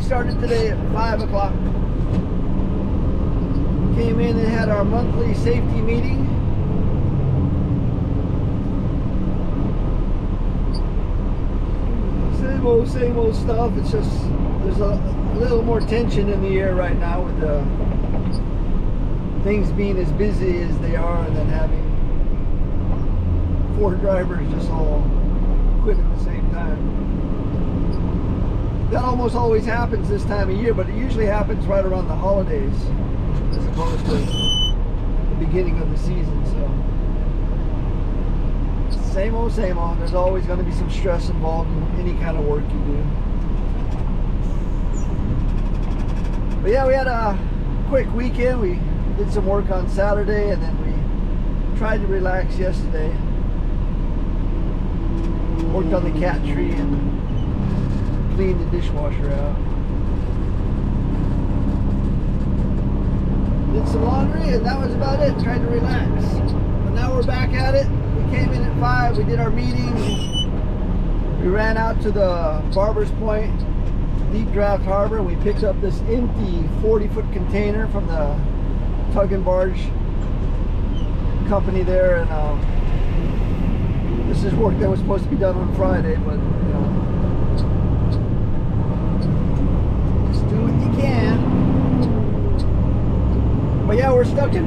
Started today at 5 o'clock. Came in and had our monthly safety meeting. Same old stuff. It's just there's a little more tension in the air right now with things being as busy as they are, and then having 4 drivers just all quit at the same time. That almost always happens this time of year, but it usually happens right around the holidays as opposed to the beginning of the season. So same old. There's always going to be some stress involved in any kind of work you do. But yeah, we had a quick weekend. We did some work on Saturday, and then we tried to relax yesterday. Worked on the cat tree and cleaned the dishwasher out. Did some laundry, and that was about it. Tried to relax. But now we're back at it. We came in at 5. We did our meeting. We ran out to the Barber's Point Deep Draft Harbor. We picked up this empty 40-foot container from the tug and barge company there, and this is work that was supposed to be done on Friday, but you know, can. But yeah, we're stuck in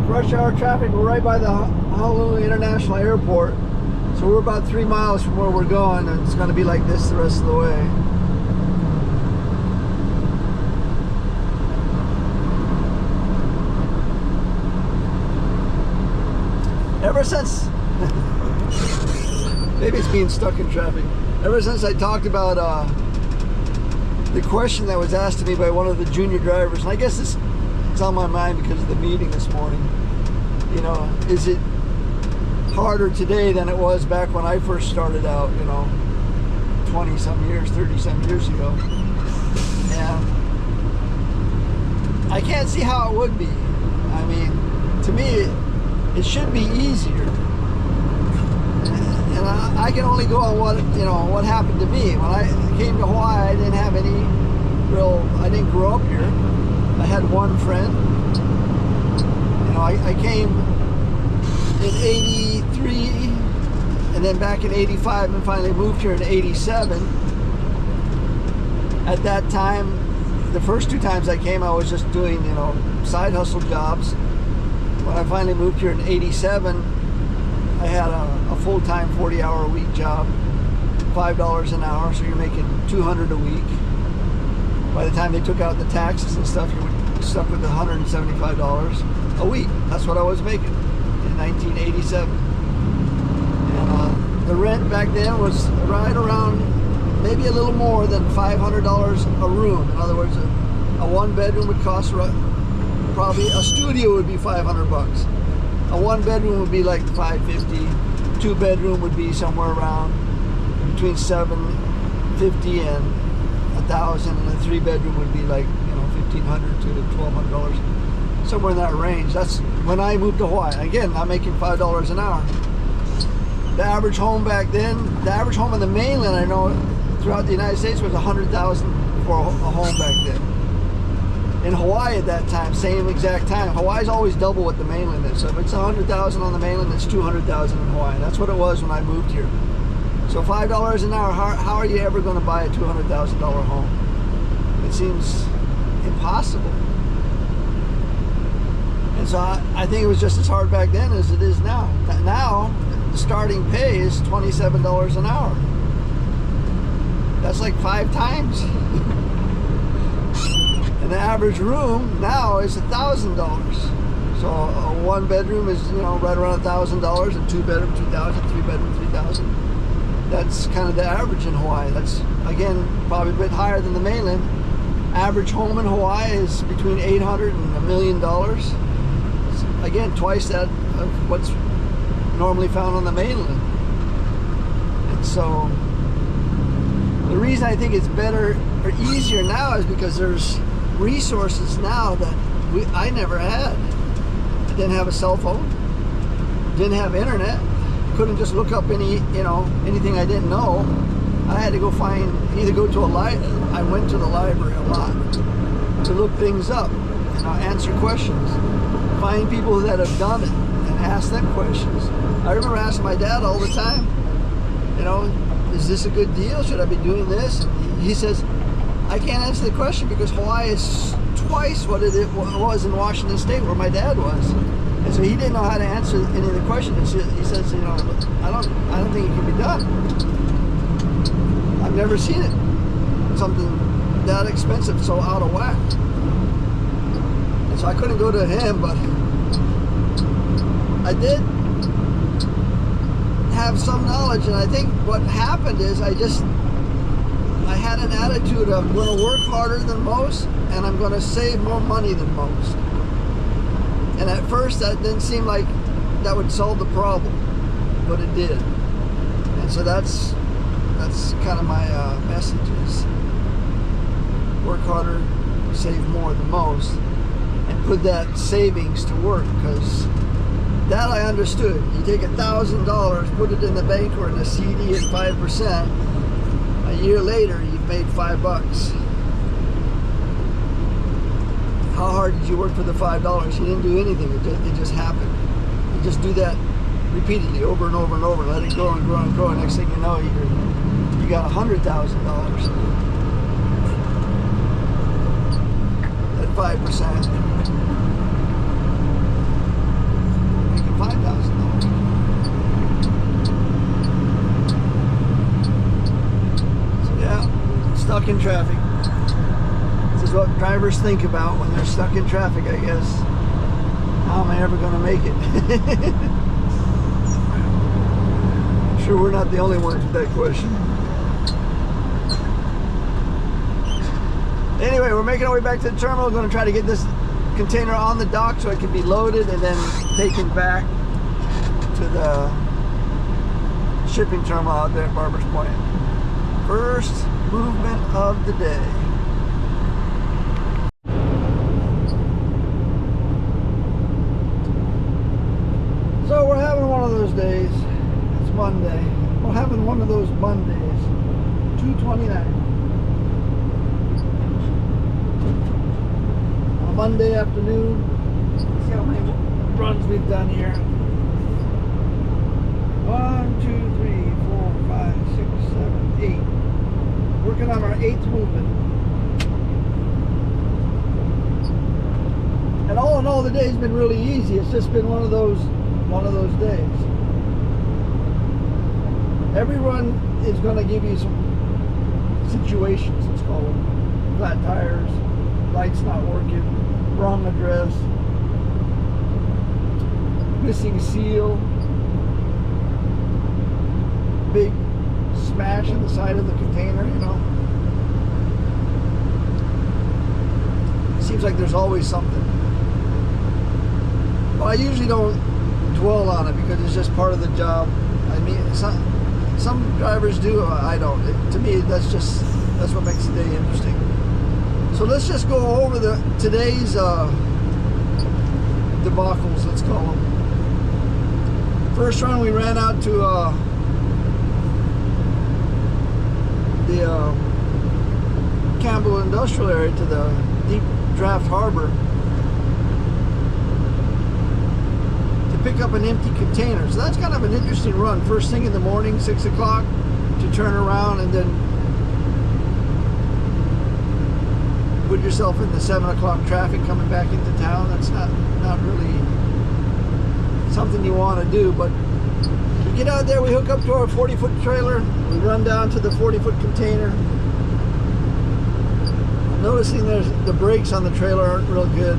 rush hour traffic. We're right by the Honolulu International Airport, so we're about 3 miles from where we're going, and it's going to be like this the rest of the way. Ever since maybe it's being stuck in traffic. Ever since I talked about the question that was asked to me by one of the junior drivers, and I guess it's on my mind because of the meeting this morning. You know, is it harder today than it was back when I first started out, you know, 20-some years, 30-some years ago? And I can't see how it would be. I mean, to me, it should be easier. And I can only go on what happened to me. When I came to Hawaii, I didn't have any I didn't grow up here. I had one friend. You know, I came in 83 and then back in 85 and finally moved here in 87. At that time, the first 2 times I came, I was just doing, you know, side hustle jobs. When I finally moved here in 87, I had a full-time 40-hour-a-week job, $5 an hour, so you're making $200 a week. By the time they took out the taxes and stuff, you were stuck with $175 a week. That's what I was making in 1987. And the rent back then was right around maybe a little more than $500 a room. In other words, a 1-bedroom would cost probably, a studio would be $500 bucks. A 1-bedroom would be like $550. 2-bedroom would be somewhere around between $750 and $1,000, and a 3-bedroom would be like, you know, $1,500 to $1,200, somewhere in that range. That's when I moved to Hawaii. Again, I'm making $5 an hour. The average home back then, the average home on the mainland, I know throughout the United States, was $100,000 for a home back then. In Hawaii at that time, same exact time. Hawaii's always double what the mainland is. So if it's $100,000 on the mainland, it's $200,000 in Hawaii. That's what it was when I moved here. So $5 an hour, how are you ever going to buy a $200,000 home? it seems impossible. And so I think it was just as hard back then as it is now. Now, the starting pay is $27 an hour. That's like 5 times. And the average room now is $1,000. So a 1 bedroom is, you know, right around $1,000, and 2 bedroom, $2,000, 3 bedroom, $3,000. That's kind of the average in Hawaii. That's, again, probably a bit higher than the mainland. Average home in Hawaii is between $800 and $1 million. It's, again, twice that of what's normally found on the mainland. And so the reason I think it's better or easier now is because there's resources now that I never had. I didn't have a cell phone, didn't have internet, couldn't just look up anything I didn't know. I had to go either go to a library. I went to the library a lot to look things up, answer questions, find people that have done it and ask them questions. I remember asking my dad all the time, is this a good deal? Should I be doing this? And he says, I can't answer the question because Hawaii is twice what it was in Washington State where my dad was. And so he didn't know how to answer any of the questions. He says, I don't think it can be done. I've never seen it. Something that expensive, so out of whack. And so I couldn't go to him, but I did have some knowledge, and I think what happened is I had an attitude of I'm going to work harder than most, and I'm going to save more money than most. And at first that didn't seem like that would solve the problem, but it did. And so that's kind of my message is work harder, save more than most, and put that savings to work, because that I understood. You take $1,000, put it in the bank or in a CD at 5%, a year later you've made $5. How hard did you work for the $5? You didn't do anything, it just happened. You just do that repeatedly over and over and over, let it grow and grow and grow, and next thing you know, you got $100,000 at 5%. Making $5,000. So yeah, stuck in traffic. This is what drivers think about when they're stuck in traffic, I guess. How am I ever going to make it? I'm sure we're not the only ones with that question. Anyway, we're making our way back to the terminal. We're going to try to get this container on the dock so it can be loaded and then taken back to the shipping terminal out there at Barbers Point. First movement of the day. So we're having one of those days. It's Monday. We're having one of those Mondays. 2:29. Monday afternoon. Let's see how many runs we've done here. 1, 2, 3, 4, 5, 6, 7, 8. Working on our 8th movement. And all in all, the day's been really easy. It's just been one of those days. Every run is going to give you some situations, let's call them. Flat tires, lights not working, wrong address, missing seal, big smash in the side of the container, It seems like there's always something. Well, I usually don't dwell on it because it's just part of the job. I mean, some drivers do, I don't. To me, that's what makes the day interesting. So let's just go over today's debacles, let's call them. First run, we ran out to the Campbell Industrial area, to the Deep Draft Harbor, to pick up an empty container. So that's kind of an interesting run. First thing in the morning, 6 o'clock, to turn around and then put yourself in the 7 o'clock traffic coming back into town. That's not really something you want to do. But we get out there, we hook up to our 40-foot trailer, we run down to the 40-foot container. I'm noticing the brakes on the trailer aren't real good.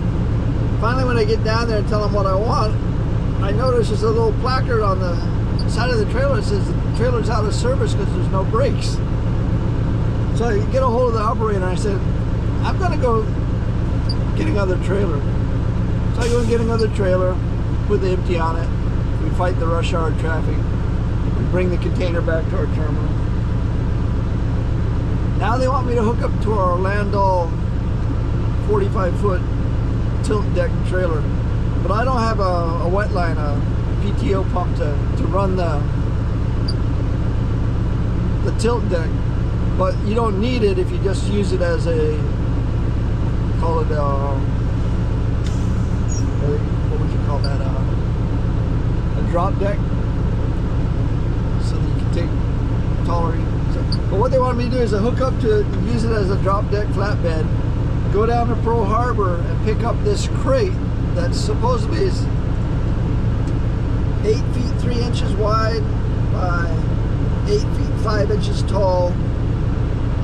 Finally, when I get down there and tell them what I want, I notice there's a little placard on the side of the trailer that says the trailer's out of service because there's no brakes. So I get a hold of the operator and I said, I'm going to go get another trailer. So I go and get another trailer, put the empty on it. We fight the rush hour traffic. We bring the container back to our terminal. Now they want me to hook up to our Landau 45-foot tilt deck trailer. But I don't have a wet line, a PTO pump to run the tilt deck. But you don't need it if you just use it as a, call it what would you call that, a drop deck, so that you can take taller. But what they want me to do is hook up to use it as a drop deck flatbed, go down to Pearl Harbor and pick up this crate that supposedly is 8 feet 3 inches wide by 8 feet 5 inches tall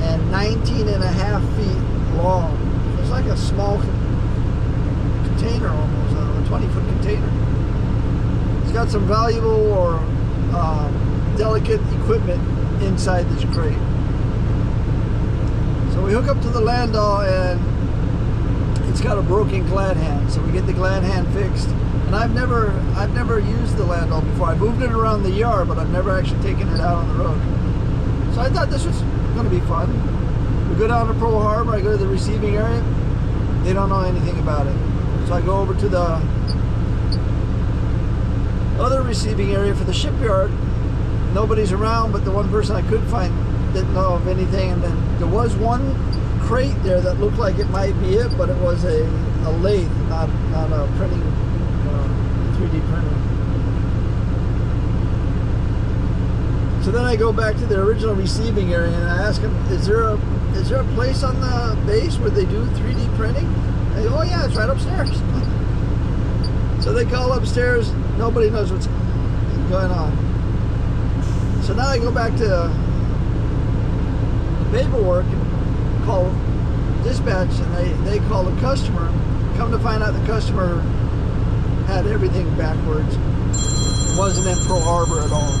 and 19.5 feet long. It's like a small container almost, a 20-foot container. It's got some valuable or delicate equipment inside this crate. So we hook up to the Landau and it's got a broken glad hand. So we get the glad hand fixed. And I've never used the Landau before. I moved it around the yard, but I've never actually taken it out on the road. So I thought this was going to be fun. We go down to Pearl Harbor, I go to the receiving area. They don't know anything about it. So I go over to the other receiving area for the shipyard. Nobody's around, but the one person I could find didn't know of anything. And then there was one crate there that looked like it might be it, but it was a lathe, not a printing, 3D printer. So then I go back to the original receiving area and I ask them, is there a place on the base where they do 3D printing? They go, oh yeah, it's right upstairs. So they call upstairs, nobody knows what's going on. So now I go back to the paperwork and call dispatch, and they call the customer. Come to find out the customer had everything backwards. It wasn't in Pearl Harbor at all.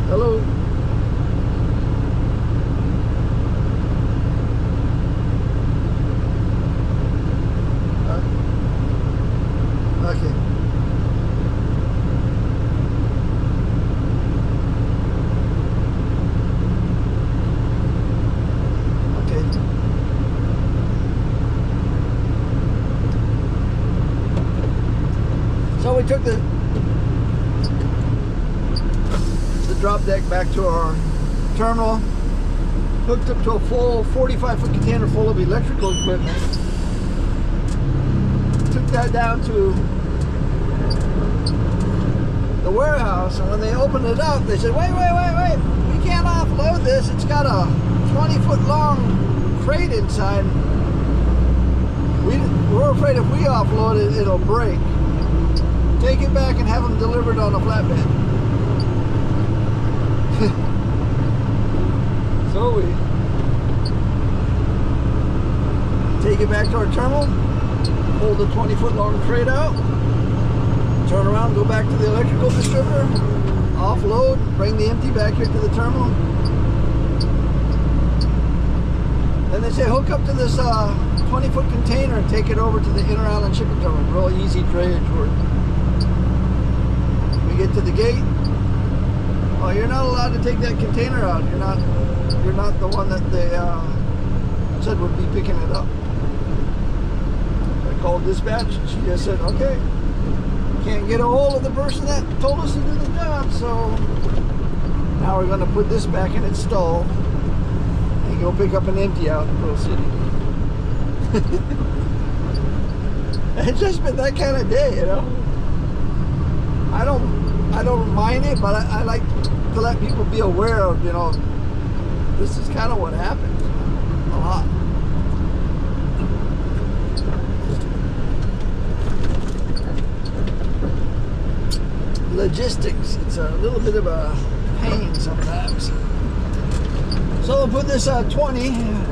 Hello? Okay. So we took the drop deck back to our terminal, hooked up to a full 45-foot container full of electrical equipment, took that down to the warehouse, and when they opened it up, they said, wait, we can't offload this. It's got a 20-foot long crate inside. We're afraid if we offload it, it'll break. Take it back and have them delivered on a flatbed. So we take it back to our terminal, pull the 20-foot long crate out, turn around, go back to the electrical distributor, offload, bring the empty back here to the terminal. Then they say hook up to this 20-foot container and take it over to the inter-island shipping terminal. Real easy drayage work. We get to the gate. Oh, you're not allowed to take that container out. You're not the one that they said would be picking it up. I called dispatch. She just said, okay, can't get a hold of the person that told us to do the job, so now we're going to put this back in its stall and go pick up an empty out in Pearl City. It's just been that kind of day, you know. I don't mind it, but I like to let people be aware of, you know, This is kind of what happened a lot. Logistics, it's a little bit of a pain sometimes. So I'll put this 20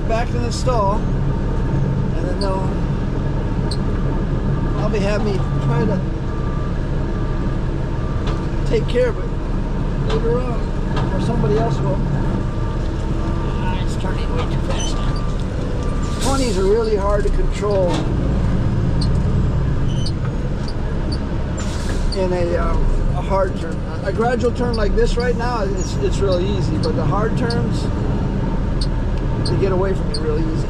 back in the stall, and then they'll probably have me try to take care of it later on, or somebody else will. It's turning way too fast. 20s are really hard to control in a hard turn. A gradual turn like this right now, it's really easy, but the hard turns, they get away from you really easy.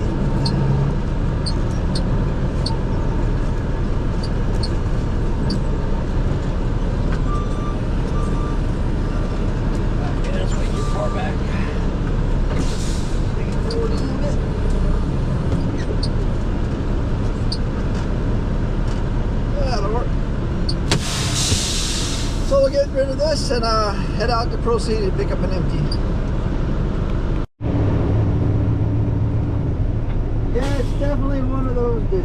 Okay, that's way too far back. Take it forward a little bit. That'll work. So we'll get rid of this and head out to Pro City to pick up an empty. Yeah, it's definitely one of those days.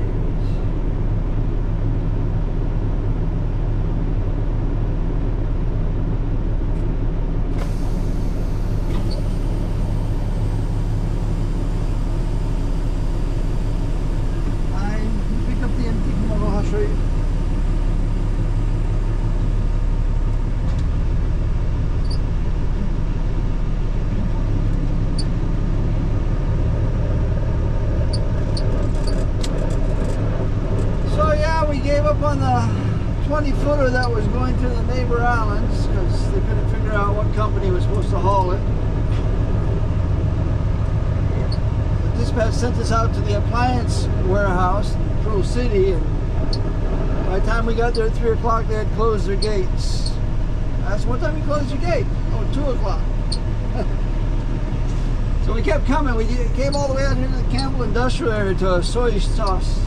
I pick up the empty. Come on, I'll show you. On the 20-footer that was going to the neighbor islands because they couldn't figure out what company was supposed to haul it. The dispatch sent us out to the appliance warehouse in Pro City, and by the time we got there at 3 o'clock they had closed their gates. I asked, what time you closed your gate? Oh, 2 o'clock. So we kept coming. We came all the way out here to the Campbell Industrial area to a soy sauce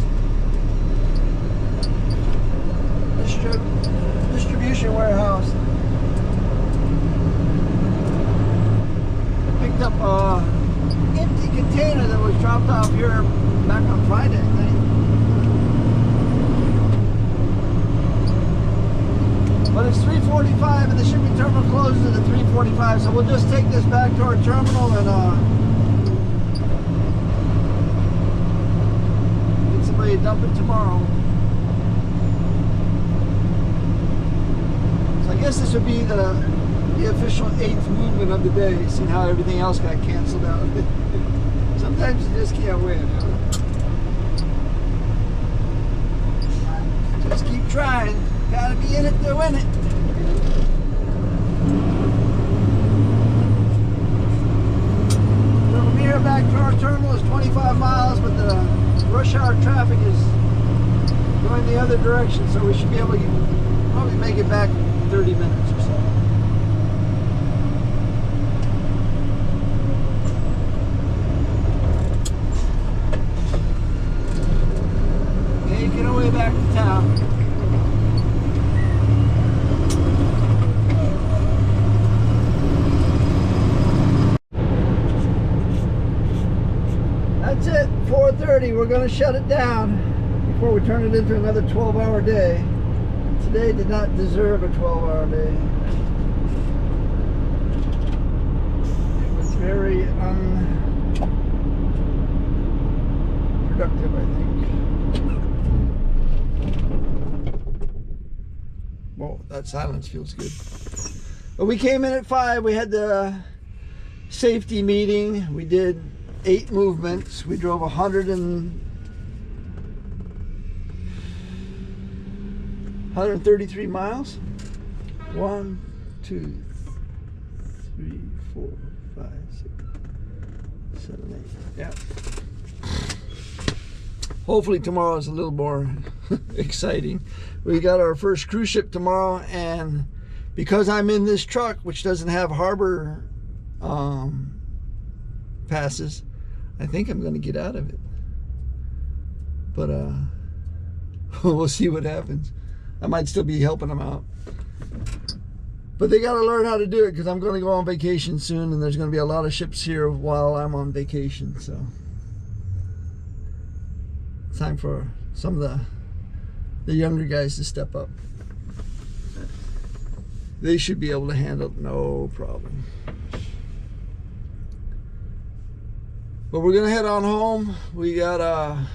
distribution warehouse. Picked up a empty container that was dropped off here back on Friday, I think. But it's 3:45 and the shipping terminal closes at 3:45, so we'll just take this back to our terminal and get somebody to dump it tomorrow. I guess this would be the official 8th movement of the day, seeing how everything else got canceled out. Sometimes you just can't win. Just keep trying. Gotta be in it to win it. So from here back to our terminal is 25 miles, but the rush hour traffic is going the other direction, so we should be able to probably make it back 30 minutes or so. Okay, get away back to town. That's it, 4:30. We're going to shut it down before we turn it into another 12-hour day. Today did not deserve a 12-hour day. It was very unproductive, I think. Whoa, that silence feels good. But we came in at 5. We had the safety meeting. We did 8 movements. We drove 133 miles. 1, 2, 3, 4, 5, 6, 7, 8. Yeah. Hopefully tomorrow is a little more exciting. We got our first cruise ship tomorrow, and because I'm in this truck, which doesn't have harbor passes, I think I'm going to get out of it. But we'll see what happens. I might still be helping them out. But they got to learn how to do it because I'm going to go on vacation soon, and there's going to be a lot of ships here while I'm on vacation. So it's time for some of the younger guys to step up. They should be able to handle it, no problem. But we're gonna head on home. We got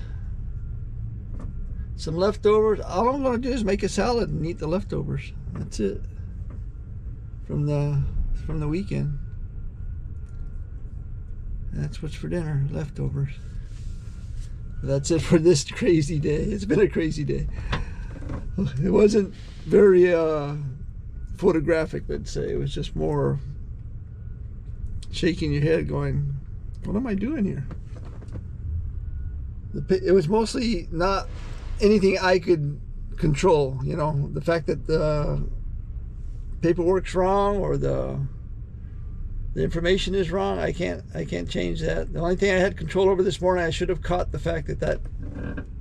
some leftovers. All I'm gonna do is make a salad and eat the leftovers. That's it. From the weekend. That's what's for dinner, leftovers. That's it for this crazy day. It's been a crazy day. It wasn't very photographic, let's say. It was just more shaking your head going, what am I doing here? It was mostly not anything I could control, you know, the fact that the paperwork's wrong or the information is wrong. I can't change that. The only thing I had control over this morning, I should have caught the fact that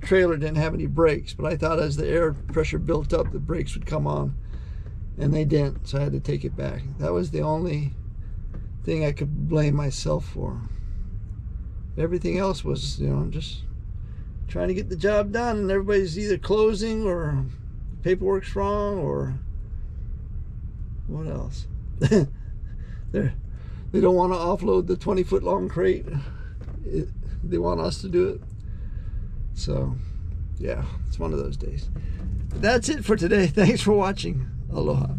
trailer didn't have any brakes, but I thought as the air pressure built up, the brakes would come on, and they didn't, so I had to take it back. That was the only thing I could blame myself for. Everything else was, you know, I'm just trying to get the job done, and everybody's either closing or paperwork's wrong or what else. They don't want to offload the 20-foot long crate. They want us to do it. So, yeah, it's one of those days. That's it for today. Thanks for watching. Aloha.